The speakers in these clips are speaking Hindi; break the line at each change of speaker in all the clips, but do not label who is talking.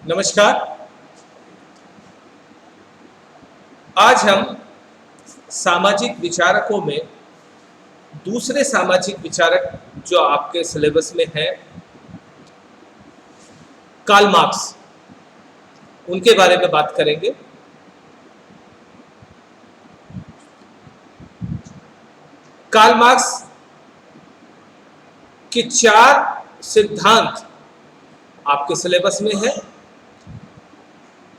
नमस्कार। आज हम सामाजिक विचारकों में दूसरे सामाजिक विचारक जो आपके सिलेबस में हैं, कार्ल मार्क्स, उनके बारे में बात करेंगे। कार्ल मार्क्स के 4 सिद्धांत आपके सिलेबस में है,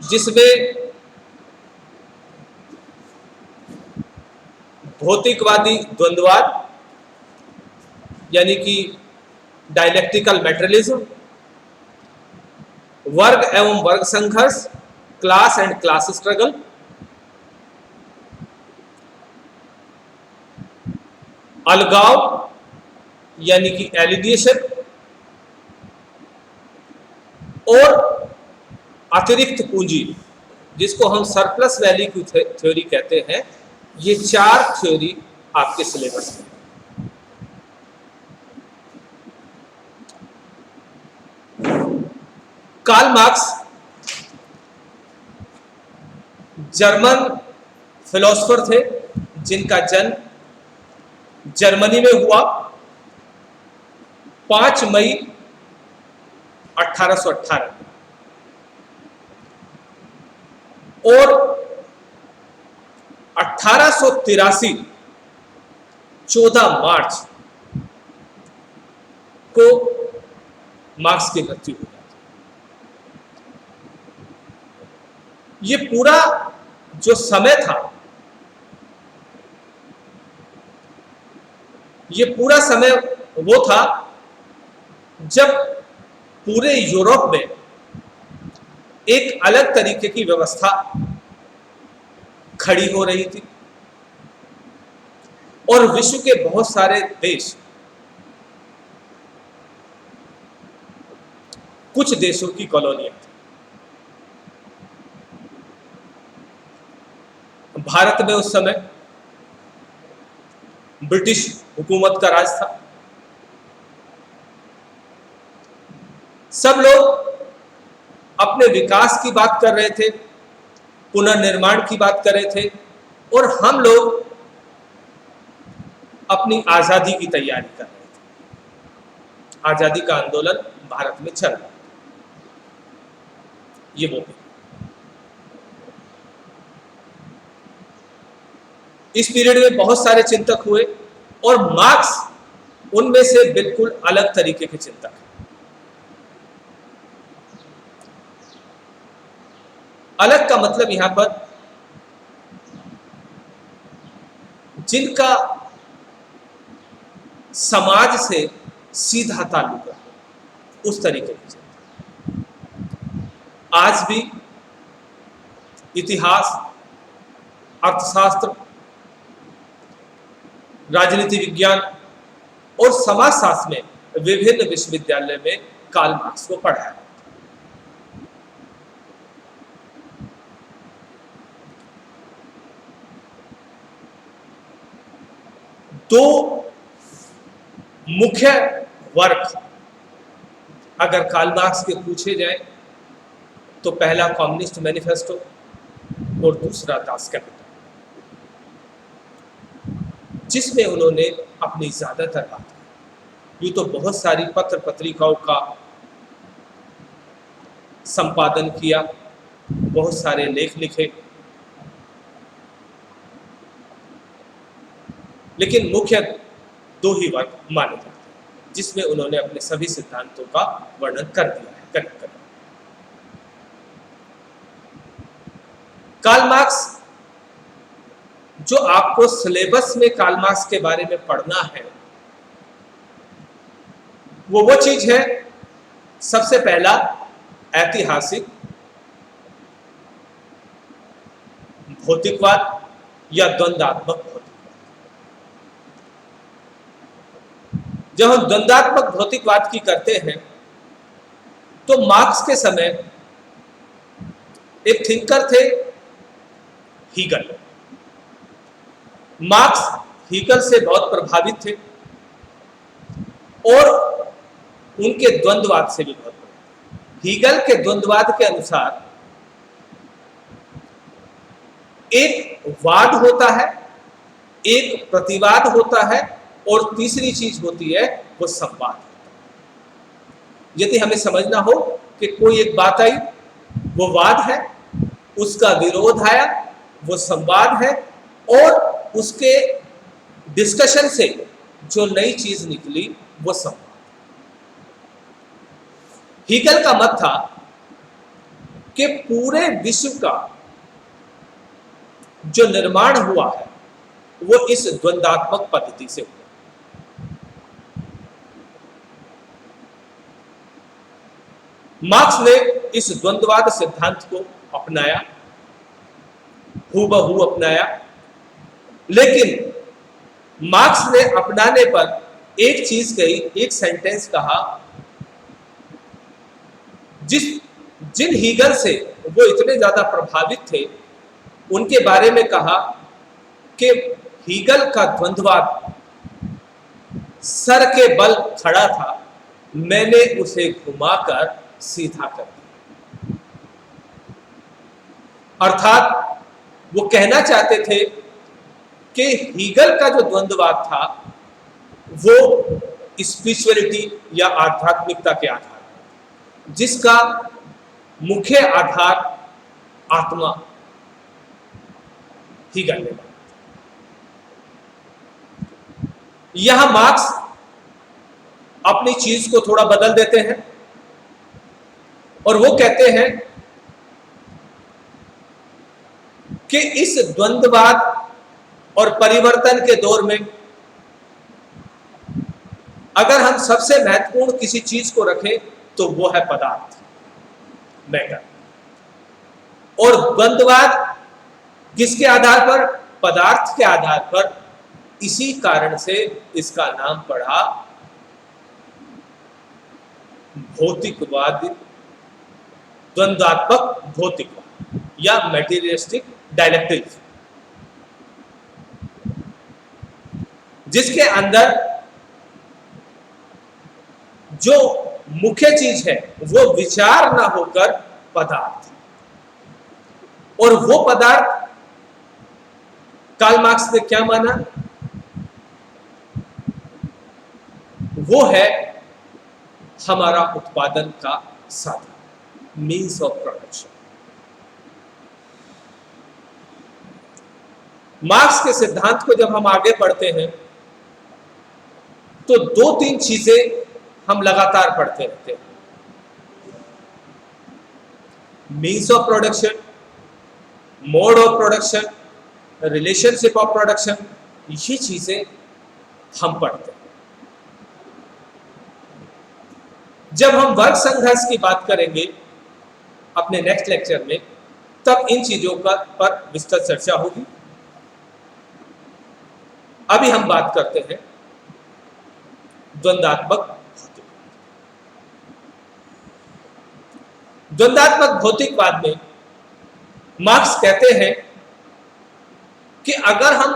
जिसमें भौतिकवादी द्वंद्ववाद यानी कि डायलेक्टिकल मैटेरियलिज्म, वर्ग एवं वर्ग संघर्ष, क्लास एंड क्लास स्ट्रगल, अलगाव यानी कि एलिनिएशन और अतिरिक्त पूंजी जिसको हम सरप्लस वैल्यू की थ्योरी कहते हैं। ये 4 थ्योरी आपके सिलेबस में। कार्ल मार्क्स जर्मन फिलोसोफर थे, जिनका जन्म जर्मनी में हुआ 5 मई 1818 और 1883 14 मार्च को मार्क्स की मृत्यु हुई। ये पूरा जो समय था, ये पूरा समय वो था जब पूरे यूरोप में एक अलग तरीके की व्यवस्था खड़ी हो रही थी और विश्व के बहुत सारे देश कुछ देशों की कॉलोनियां थी। भारत में उस समय ब्रिटिश हुकूमत का राज था। सब लोग अपने विकास की बात कर रहे थे, पुनर्निर्माण की बात कर रहे थे और हम लोग अपनी आजादी की तैयारी कर रहे थे। आजादी का आंदोलन भारत में चल रहा था। ये वो इस पीरियड में बहुत सारे चिंतक हुए और मार्क्स उनमें से बिल्कुल अलग तरीके के चिंतक हैं। अलग का मतलब यहां पर जिनका समाज से सीधा ताल्लुक है, उस तरीके के चिंतक। आज भी इतिहास, अर्थशास्त्र, राजनीति विज्ञान और समाजशास्त्र में विभिन्न विश्वविद्यालय में कार्ल मार्क्स को पढ़ाया। दो मुख्य वर्क अगर कार्ल मार्क्स के पूछे जाए तो पहला कम्युनिस्ट मैनिफेस्टो और दूसरा दास कैपिटल, जिसमें उन्होंने अपनी ज्यादातर बात, यूं तो बहुत सारी पत्र पत्रिकाओं का संपादन किया, बहुत सारे लेख लिखे, लेकिन मुख्य 2 ही वर्क माने जाते हैं जिसमें उन्होंने अपने सभी सिद्धांतों का वर्णन कर दिया है। करेक्ट। कार्ल मार्क्स, जो आपको सिलेबस में कार्ल मार्क्स के बारे में पढ़ना है, वो चीज है, सबसे पहला ऐतिहासिक भौतिकवाद या द्वंद्वात्मक भौतिकवाद। जब हम द्वंद्वात्मक भौतिकवाद की करते हैं तो मार्क्स के समय एक थिंकर थे हीगल। मार्क्स हीगल से बहुत प्रभावित थे और उनके द्वंद्ववाद से भी बहुत प्रभावित। हीगल के द्वंद्ववाद के अनुसार एक वाद होता है, एक प्रतिवाद होता है और तीसरी चीज होती है वो संवाद। यदि हमें समझना हो कि कोई एक बात आई वो वाद है, उसका विरोध आया वो संवाद है, और उसके डिस्कशन से जो नई चीज निकली वो संवाद। हीगल का मत था कि पूरे विश्व का जो निर्माण हुआ है वो इस द्वंद्वात्मक पद्धति से हुआ। मार्क्स ने इस द्वंद्ववाद सिद्धांत को अपनाया, हूबहू अपनाया, लेकिन मार्क्स ने अपनाने पर एक चीज कही, एक सेंटेंस कहा, जिन हीगल से वो इतने ज्यादा प्रभावित थे उनके बारे में कहा कि हीगल का द्वंद्ववाद सर के बल खड़ा था, मैंने उसे घुमाकर सीधा कर दिया। अर्थात वो कहना चाहते थे कि हीगल का जो द्वंद्ववाद था वो स्पिरिचुअलिटी या आध्यात्मिकता के आधार, जिसका मुख्य आधार आत्मा हीगल ने माना। यहां मार्क्स अपनी चीज को थोड़ा बदल देते हैं और वो कहते हैं कि इस द्वंद्ववाद और परिवर्तन के दौर में अगर हम सबसे महत्वपूर्ण किसी चीज को रखें तो वो है पदार्थ, मैटर। और द्वंद्ववाद किसके आधार पर? पदार्थ के आधार पर। इसी कारण से इसका नाम पड़ा भौतिकवाद, द्वंद्वात्मक भौतिकवाद या मैटेरियलिस्टिक डायलेक्टिक्स, जिसके अंदर जो मुख्य चीज है वो विचार ना होकर पदार्थ, और वो पदार्थ कार्ल मार्क्स ने क्या माना? वो है हमारा उत्पादन का साधन, मीन्स ऑफ प्रोडक्शन। मार्क्स के सिद्धांत को जब हम आगे पढ़ते हैं तो दो तीन चीजें हम लगातार पढ़ते रहते हैं, means of production, mode of production, relationship of production, ये चीजें हम पढ़ते हैं। जब हम वर्ग संघर्ष की बात करेंगे अपने नेक्स्ट लेक्चर में, तब इन चीजों पर विस्तृत चर्चा होगी। अभी हम बात करते हैं द्वंद्वात्मक भौतिकवाद। द्वंद्वात्मक भौतिकवाद में मार्क्स कहते हैं कि अगर हम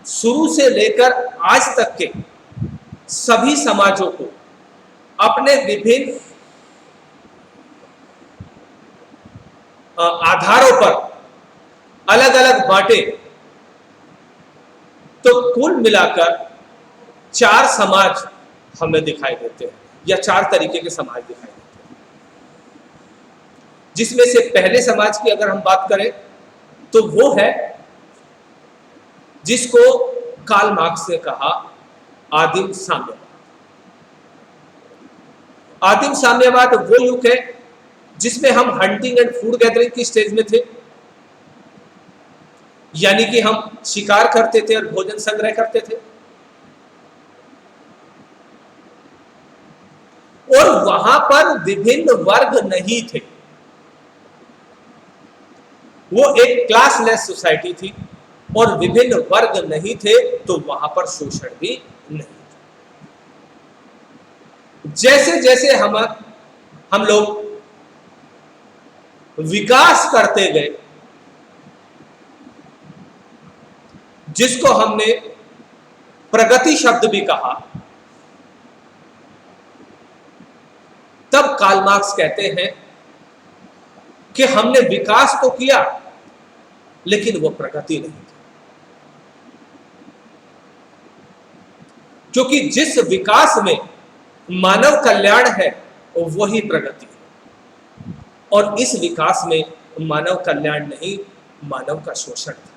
शुरू से लेकर आज तक के सभी समाजों को अपने विभिन्न आधारों पर अलग अलग बांटे तो कुल मिलाकर 4 समाज हमें दिखाई देते हैं, या 4 तरीके के समाज दिखाई देते हैं। जिसमें से पहले समाज की अगर हम बात करें तो वो है जिसको कार्ल मार्क्स ने कहा आदिम साम्यवाद। आदिम साम्यवाद वो युग है जिसमें हम हंटिंग एंड फूड गैदरिंग की स्टेज में थे, यानी कि हम शिकार करते थे और भोजन संग्रह करते थे, और वहां पर विभिन्न वर्ग नहीं थे। वो एक क्लासलेस सोसाइटी थी और विभिन्न वर्ग नहीं थे, तो वहां पर शोषण भी नहीं था। जैसे जैसे हम लोग विकास करते गए, जिसको हमने प्रगति शब्द भी कहा, तब तब कार्ल मार्क्स कहते हैं कि हमने विकास तो किया लेकिन वो प्रगति नहीं थी, क्योंकि जिस विकास में मानव कल्याण है वही प्रगति है, और इस विकास में मानव कल्याण नहीं, मानव का शोषण था।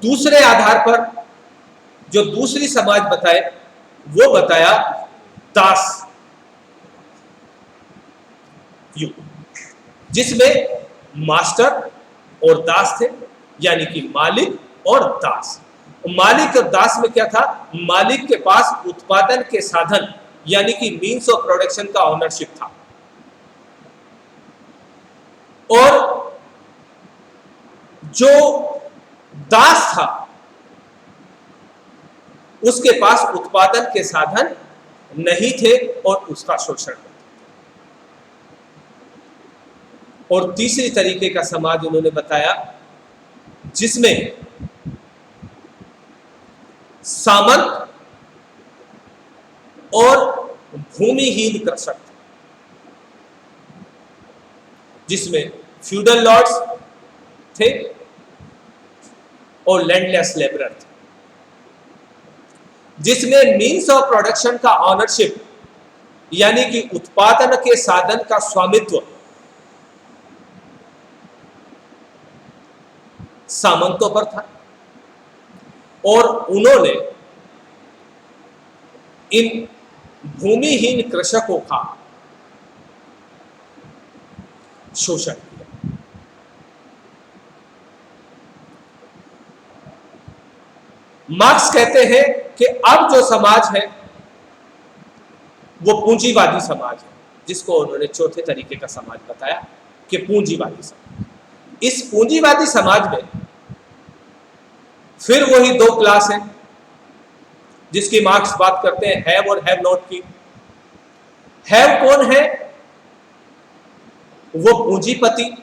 दूसरे आधार पर जो दूसरी समाज बताए वो बताया दास युग, जिसमें मास्टर और दास थे, यानी कि मालिक और दास। मालिक और दास में क्या था? मालिक के पास उत्पादन के साधन यानी कि मीन्स ऑफ प्रोडक्शन का ओनरशिप था, और जो दास था उसके पास उत्पादन के साधन नहीं थे और उसका शोषण करते। और तीसरी तरीके का समाज उन्होंने बताया जिसमें सामंत और भूमिहीन कृषक थे, जिसमें फ्यूडल लॉर्ड्स थे और लैंडलेस लेबरर थे, जिसमें मीन्स ऑफ प्रोडक्शन का ऑनरशिप यानी कि उत्पादन के साधन का स्वामित्व सामंतों पर था, और उन्होंने इन भूमिहीन कृषकों का शोषण किया। मार्क्स कहते हैं कि अब जो समाज है वो पूंजीवादी समाज है, जिसको उन्होंने चौथे तरीके का समाज बताया कि पूंजीवादी समाज। इस पूंजीवादी समाज में फिर वही दो क्लास है जिसकी मार्क्स बात करते हैं, हैव और हैव नॉट की। हैव कौन है? वो पूंजीपति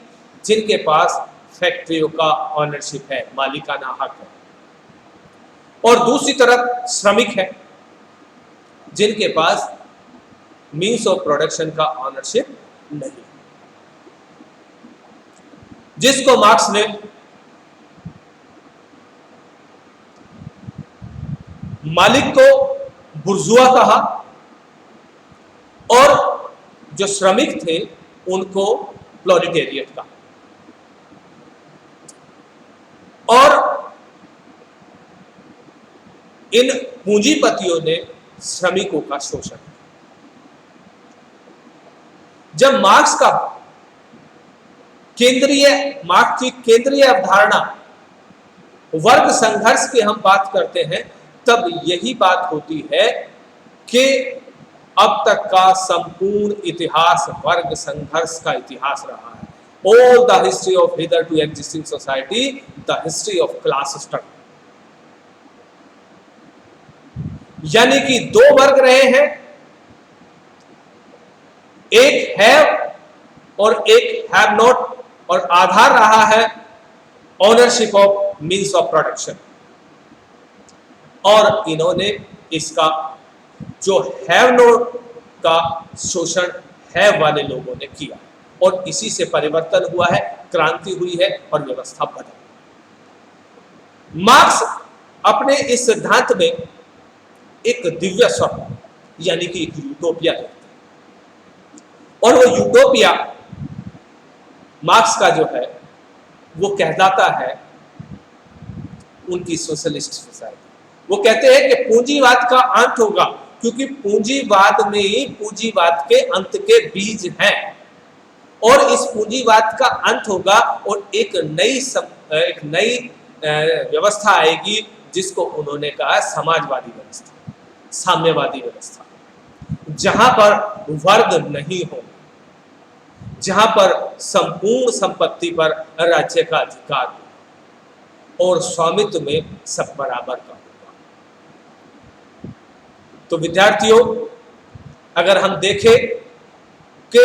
जिनके पास फैक्ट्रियों का ऑनरशिप है, मालिकाना हक है, और दूसरी तरफ श्रमिक है जिनके पास मीन्स ऑफ प्रोडक्शन का ऑनरशिप नहीं, जिसको मार्क्स ने मालिक को बुर्जुआ कहा और जो श्रमिक थे उनको प्रोलेटेरिएट कहा। और इन पूंजीपतियों ने श्रमिकों का शोषण किया। जब मार्क्स की केंद्रीय अवधारणा वर्ग संघर्ष की हम बात करते हैं, तब यही बात होती है कि अब तक का संपूर्ण इतिहास वर्ग संघर्ष का इतिहास रहा है। All the history of hitherto existing society, the history of class struggle। यानी कि दो वर्ग रहे हैं, एक हैव और एक हैव नॉट, और आधार रहा है ownership of means of production. और इन्होंने इसका जो हैव नॉट का शोषण हैव वाले लोगों ने किया, और इसी से परिवर्तन हुआ है, क्रांति हुई है और व्यवस्था बदली। मार्क्स अपने इस सिद्धांत में एक दिव्य स्वप्न यानी कि एक यूटोपिया देखते हैं, और वो यूटोपिया मार्क्स का जो है वो कहलाता है उनकी सोशलिस्ट सोसाइटी। वो कहते हैं कि पूंजीवाद का अंत होगा, क्योंकि पूंजीवाद में ही पूंजीवाद के अंत के बीज हैं, और इस पूंजीवाद का अंत होगा और एक नई व्यवस्था आएगी जिसको उन्होंने कहा समाजवादी व्यवस्था, साम्यवादी व्यवस्था, जहां पर वर्ग नहीं हो, जहां पर संपूर्ण संपत्ति पर राज्य का अधिकार हो और स्वामित्व में सब बराबर का होगा। तो विद्यार्थियों, अगर हम देखें कि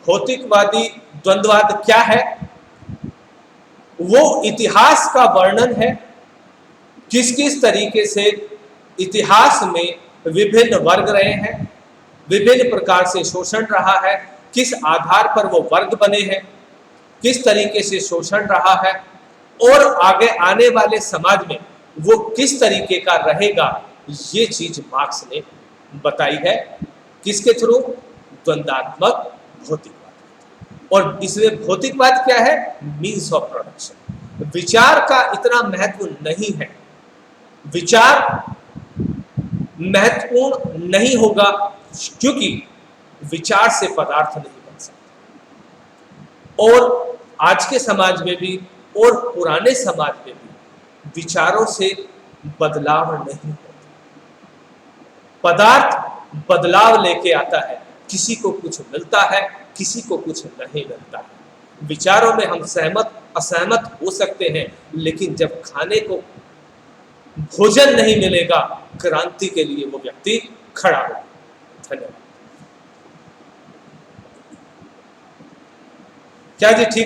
भौतिकवादी द्वंद्ववाद क्या है, वो इतिहास का वर्णन है, किस किस तरीके से इतिहास में विभिन्न वर्ग रहे हैं, विभिन्न प्रकार से शोषण रहा है, किस आधार पर वो वर्ग बने हैं, किस तरीके से शोषण रहा है और आगे आने वाले समाज में वो किस तरीके का रहेगा, ये चीज मार्क्स ने बताई है। किसके थ्रू? द्वंद्वात्मक भौतिकवाद। और इसमें भौतिकवाद क्या है? Means of production. विचार का इतना महत्व नहीं है, विचार महत्वपूर्ण नहीं होगा क्योंकि विचार से पदार्थ नहीं बन सकता। और आज के समाज में भी और पुराने समाज में भी विचारों से बदलाव नहीं होता। पदार्थ बदलाव लेके आता है, किसी को कुछ मिलता है, किसी को कुछ नहीं मिलता है। विचारों में हम सहमत असहमत हो सकते हैं, लेकिन जब खाने को भोजन नहीं मिलेगा, क्रांति के लिए वो व्यक्ति खड़ा होगा। धन्यवाद। क्या जी ठीक